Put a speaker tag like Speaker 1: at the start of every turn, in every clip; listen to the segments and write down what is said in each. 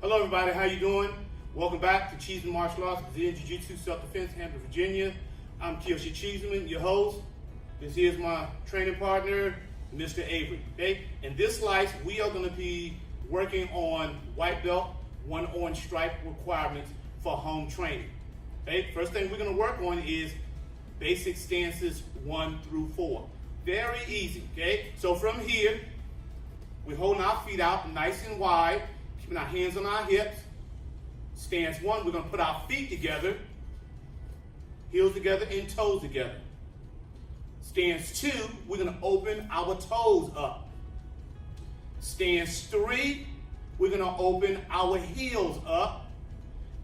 Speaker 1: Hello everybody, how you doing? Welcome back to Cheeseman Martial Arts, Brazilian Jiu-Jitsu, Self-Defense, Hampton, Virginia. I'm Kiyoshi Cheeseman, your host. This is my training partner, Mr. Avery. Okay? In this slice, we are going to be working on white belt, 1 orange stripe requirements for home training. Okay? First thing we're going to work on is basic stances 1 through 4. Very easy. Okay? So from here, we're holding our feet out nice and wide, keeping our hands on our hips. Stance 1, we're going to put our feet together, heels together and toes together. Stance 2, we're going to open our toes up. Stance 3, we're going to open our heels up.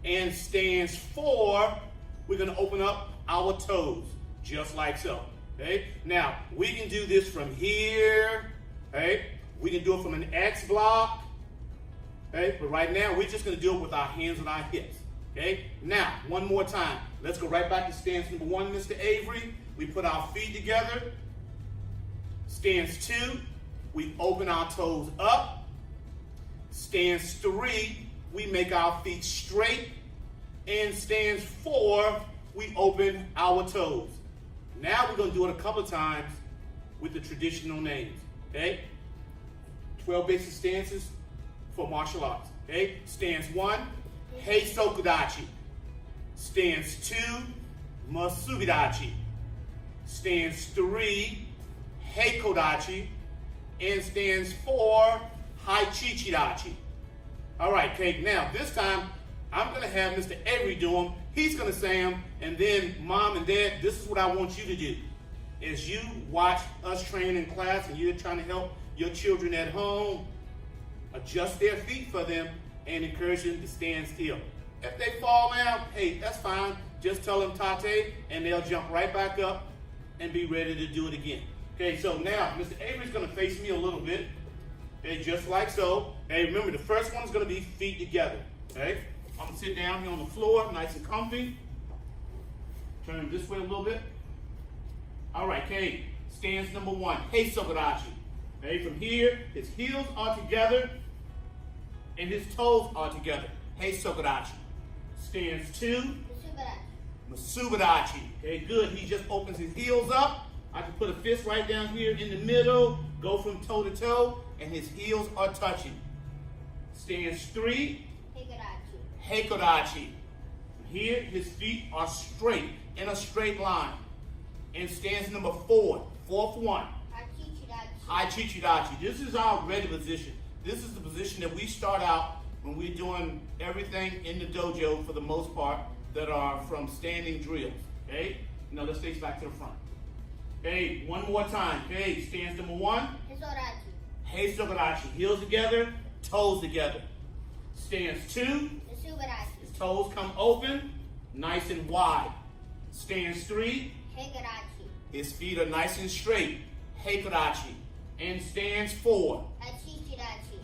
Speaker 1: And stance 4, we're going to open up our toes, just like so. Okay? Now, we can do this from here. Okay? We can do it from an X block. Okay? But right now, we're just going to do it with our hands on our hips. Okay? Now, one more time. Let's go right back to stance number 1, Mr. Avery. We put our feet together. Stance 2, we open our toes up. Stance 3, we make our feet straight. And stance 4, we open our toes. Now we're going to do it a couple of times with the traditional names. Okay? 12 basic stances for martial arts. Okay? Stance 1, Hei Sokudachi. Stance 2, Masubidachi. Stance 3, Hei Kodachi. And stance 4, Hai Chichidachi. All right, okay, now this time I'm going to have Mr. Avery do them. He's going to say them, and then Mom and Dad, this is what I want you to do. As you watch us train in class and you're trying to help your children at home, adjust their feet for them and encourage them to stand still. If they fall down, hey, that's fine. Just tell them tate, and they'll jump right back up and be ready to do it again. Okay, so now Mr. Avery's going to face me a little bit. Okay, just like so. Okay, remember the first one is going to be feet together. Okay, I'm going to sit down here on the floor, nice and comfy. Turn this way a little bit. All right, okay, stance number 1, Hei Sokudachi. Okay, from here, his heels are together and his toes are together. Hei Sokudachi. Stance 2, Masubidachi. Okay, good. He just opens his heels up. I can put a fist right down here in the middle, go from toe to toe, and his heels are touching. Stance 3, Hei Kodachi. Here, his feet are straight, in a straight line. And stance number 4, fourth one, Hai Chichidachi. This is our ready position. This is the position that we start out when we're doing everything in the dojo for the most part that are from standing drills. Okay? Now let's face back to the front. Okay, one more time. Okay, stance number 1. Hei Sokudachi. Heels together, toes together. Stance 2. His toes come open, nice and wide. Stance 3. His feet are nice and straight. Hei Kodachi. And stance 4.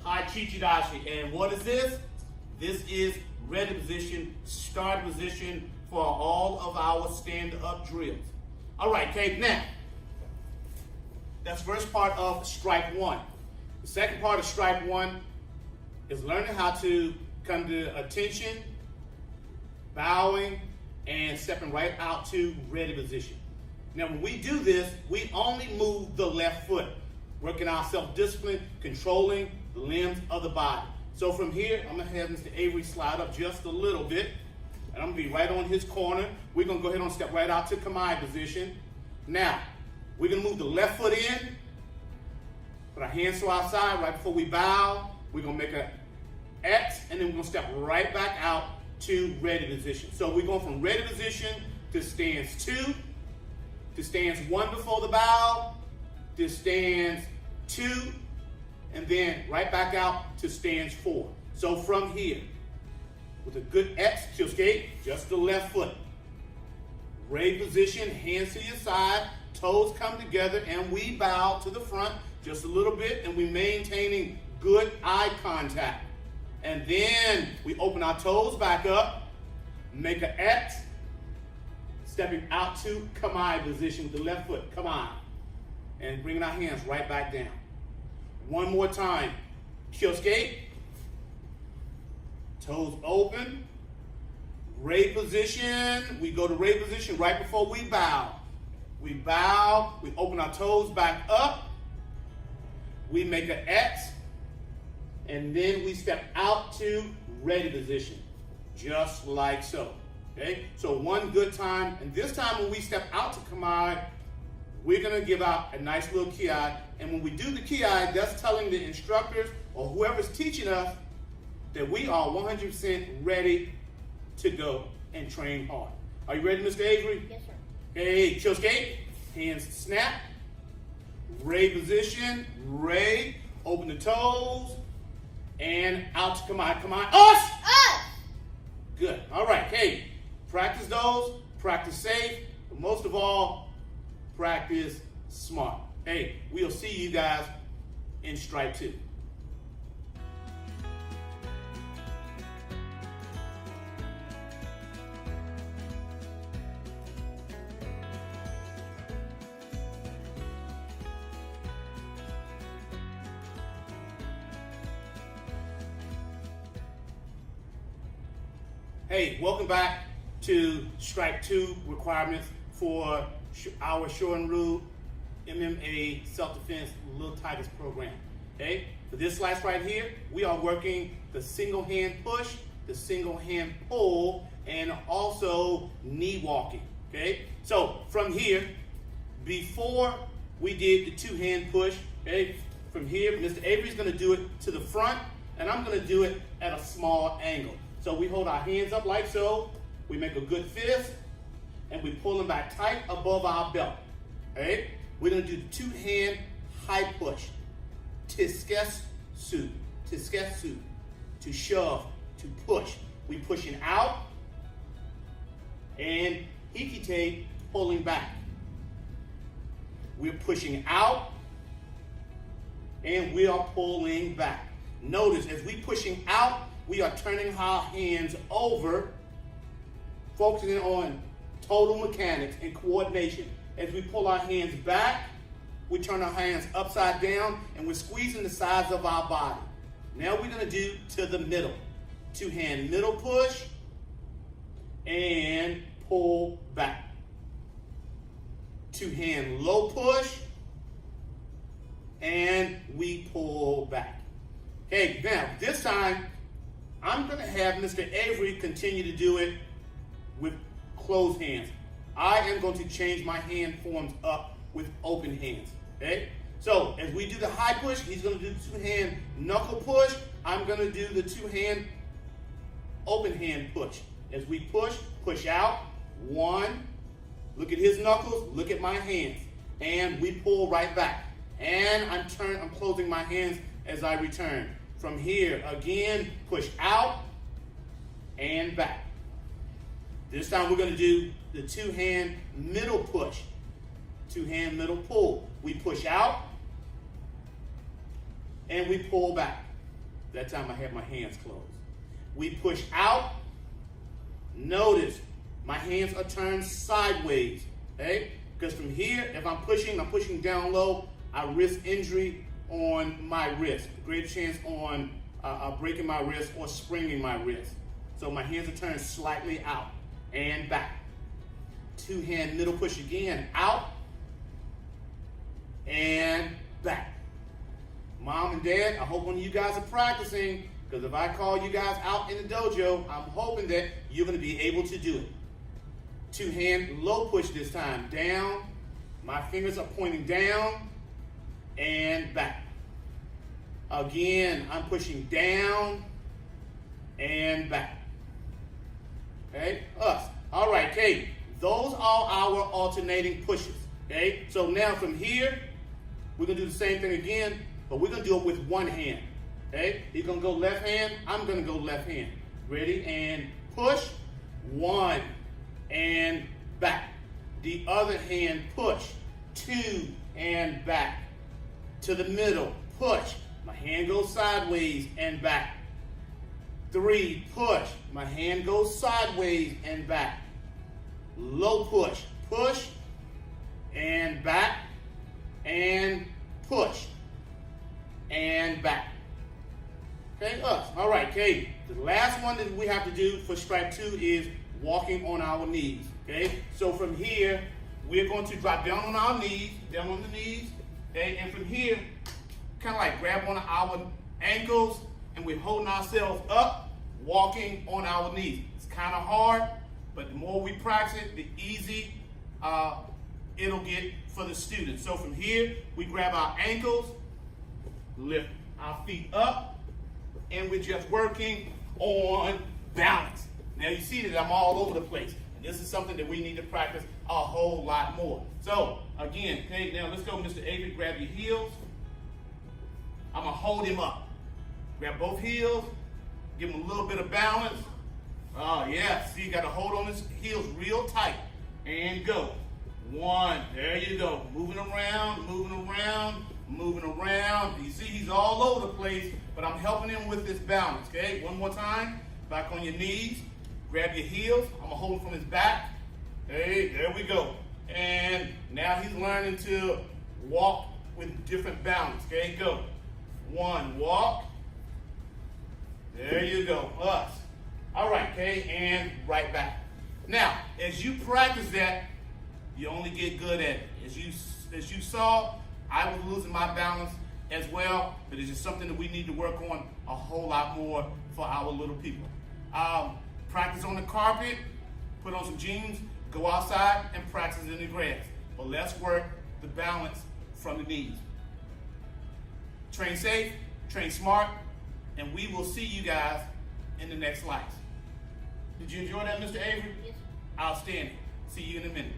Speaker 1: Hai Chichidachi. And what is this? This is ready position, start position for all of our stand-up drills. All right, okay, now, that's the first part of stripe 1. The second part of stripe 1 is learning how to come to attention, bowing, and stepping right out to ready position. Now, when we do this, we only move the left foot, working our self-discipline, controlling the limbs of the body. So from here, I'm going to have Mr. Avery slide up just a little bit, and I'm going to be right on his corner. We're going to go ahead and step right out to Kamae position. Now, we're going to move the left foot in, put our hands to our side right before we bow. We're going to make an X, and then we're going to step right back out to ready position. So we're going from ready position to stance 2, to stance 1 before the bow, to stance 2, and then right back out to stance 4. So from here, with a good X to escape, just the left foot. Ready position, hands to your side, toes come together, and we bow to the front just a little bit, and we're maintaining good eye contact. And then we open our toes back up, make an X, stepping out to Kamae position with the left foot, Kamae. And bringing our hands right back down. One more time. Kyosuke. Toes open. Ray position. We go to ray position right before we bow. We bow. We open our toes back up. We make an X. And then we step out to ready position. Just like so. Okay? So one good time. And this time when we step out to Kamae, we're going to give out a nice little kiai. And when we do the kiai, that's telling the instructors or whoever's teaching us that we are 100% ready to go and train hard. Are you ready, Mr. Avery?
Speaker 2: Yes, sir.
Speaker 1: Okay, chill skate, hands snap, ray position, ray, open the toes, and out to Kamae. Us!
Speaker 2: Us!
Speaker 1: Good. All right, hey, practice those, practice safe, but most of all, practice smart. Hey, we'll see you guys in Stripe 2. Hey, welcome back to Stripe 2 requirements for our Shorin-Ryu MMA Self-Defense Little Tigers program. Okay, for this slice right here, we are working the single hand push, the single hand pull, and also knee walking. Okay, so from here, before we did the two hand push, okay, from here, Mr. Avery's going to do it to the front, and I'm going to do it at a small angle. So we hold our hands up like so, we make a good fist, and we pull them back tight above our belt. Okay? We're going to do the two-hand high push. Tisketsu, tisketsu, to shove, to push. We pushing out, and hikite, pulling back. We're pushing out, and we are pulling back. Notice, as we pushing out, we are turning our hands over, focusing on total mechanics and coordination. As we pull our hands back, we turn our hands upside down, and we're squeezing the sides of our body. Now we're going to do to the middle. Two-hand middle push, and pull back. Two-hand low push, and we pull back. Okay, now this time, I'm going to have Mr. Avery continue to do it with closed hands. I am going to change my hand forms up with open hands. Okay? So, as we do the high push, he's going to do the two-hand knuckle push. I'm going to do the two-hand open hand push. As we push, push out. One. Look at his knuckles. Look at my hands. And we pull right back. And I'm closing my hands as I return. From here, again, push out and back. This time we're going to do the two-hand middle push. Two-hand middle pull. We push out and we pull back. That time I have my hands closed. We push out. Notice my hands are turned sideways. Okay? Because from here, if I'm pushing down low, I risk injury on my wrist. Greater chance on breaking my wrist or springing my wrist. So my hands are turned slightly out and back. Two-hand middle push again. Out and back. Mom and Dad, I hope one of you guys are practicing, because if I call you guys out in the dojo, I'm hoping that you're going to be able to do it. Two-hand low push this time. Down. My fingers are pointing down and back. Again, I'm pushing down and back. Okay? Us. All right, okay. Those are our alternating pushes. Okay? So now from here, we're going to do the same thing again, but we're going to do it with one hand. Okay? He's going to go left hand. I'm going to go left hand. Ready? And push. One. And back. The other hand, push. Two. And back. To the middle, push. My hand goes sideways and back. Three, push. My hand goes sideways and back. Low push. Push and back and push and back. Okay, us. All right, okay. The last one that we have to do for stripe 2 is walking on our knees. Okay, so from here, we're going to drop down on our knees, okay, and from here, kind of like grab on our ankles, and we're holding ourselves up, walking on our knees. It's kind of hard, but the more we practice it, the easy it'll get for the students. So from here, we grab our ankles, lift our feet up, and we're just working on balance. Now you see that I'm all over the place. And this is something that we need to practice a whole lot more. So again, okay, now let's go, Mr. Avery, grab your heels. I'm gonna hold him up. Grab both heels, give him a little bit of balance. Oh yeah, see, you gotta hold on his heels real tight. And go. 1, there you go. Moving around, moving around, moving around. You see he's all over the place, but I'm helping him with this balance, okay? One more time, back on your knees. Grab your heels. I'm gonna hold him from his back. Hey, there we go. And now he's learning to walk with different balance, okay? Go. 1, walk. There you go, us. All right, okay, and right back. Now, as you practice that, you only get good at it. As you saw, I was losing my balance as well, but it's just something that we need to work on a whole lot more for our little people. Practice on the carpet, put on some jeans, go outside and practice in the grass. But let's work the balance from the knees. Train safe, train smart, and we will see you guys in the next slides. Did you enjoy that, Mr. Avery?
Speaker 2: Yes.
Speaker 1: Outstanding. See you in a minute.